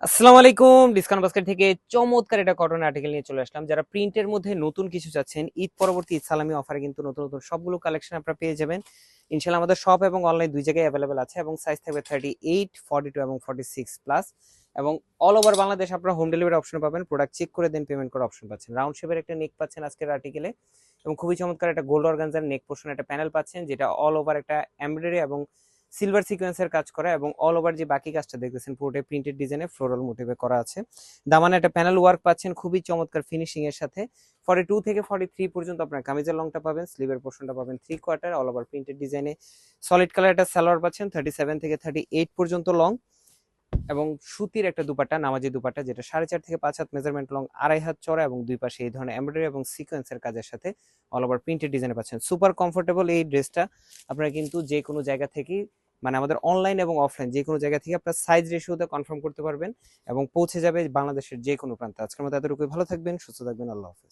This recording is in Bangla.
আসসালামু আলাইকুম। ডিসকাউন্ট বাস্কেট থেকে চমৎকার একটা কটন আর্টিকেল নিয়ে চলে আসলাম। যারা প্রিন্টের মধ্যে নতুন কিছু চাচ্ছেন, ঈদ পরবর্তী ঈদ সালামি অফারে কিন্তু নতুন নতুন সবগুলো কালেকশন আপনারা পেয়ে যাবেন ইনশাল্লাহ। আমাদের শপ এবং অনলাইন দুই জায়গায় অ্যাভেলেবেল আছে এবং সাইজ থাকবে 38, 42 এবং 46 প্লাস। এবং অল ওভার বাংলাদেশ আপনারা হোম ডেলিভারি অপশন পাবেন। প্রোডাক্ট চেক করে দেন পেমেন্ট করার অপশন পাচ্ছেন। রাউন্ড শেপের একটা নেক পাচ্ছেন আজকের আর্টিকেলে এবং খুবই চমৎকার একটা গোল্ড অর্গানজার নেক পোর্শন একটা প্যানেল পাচ্ছেন, যেটা অল ওভার একটা এমব্রয়ডারি এবং সিলভার সিকোয়েন্সের কাজ করা এবং অল ওভার যে বাকি কাজটা দেখতেছেন পুরোটাই প্রিন্টেড ডিজাইনে ফ্লোরাল মোটিভে করা আছে। দামানে একটা প্যানেল ওয়ার্ক পাচ্ছেন খুবই চমৎকার ফিনিশিং এর সাথে। 42 থেকে 43 পর্যন্ত আপনার কামিজের লংটা পাবেন, স্লিভের পোর্শনটা পাবেন 3/4 অল ওভার প্রিন্টেড ডিজাইনে। সলিড কালার একটা সালোয়ার পাচ্ছেন 37 থেকে 38 পর্যন্ত লং এবং সুতির একটা দুপাট্টা, নামাজি দুপাট্টা, যেটা 4.5 থেকে 5 হাত মেজারমেন্ট লং, 2.5 হাত চড়া এবং দুই পাশে এই ধরনের এমব্রয়ডারি এবং সিকোয়েন্সের কাজের সাথে অল ওভার প্রিন্টেড ডিজাইনে পাচ্ছেন। সুপার কমফোর্টেবল এই ড্রেসটা। আপনারা কিন্তু যে কোনো জায়গা থেকে, মানে আমাদের অনলাইন এবং অফলাইন যে কোনো জায়গা থেকে আপনার সাইজ রেশিওতে কনফার্ম করতে পারবেন এবং পৌঁছে যাবে বাংলাদেশের যে কোনো প্রান্তে। আজকের মতো এতটুকুই, ভালো থাকবেন, সুস্থ থাকবেন, আল্লাহ হাফেজ।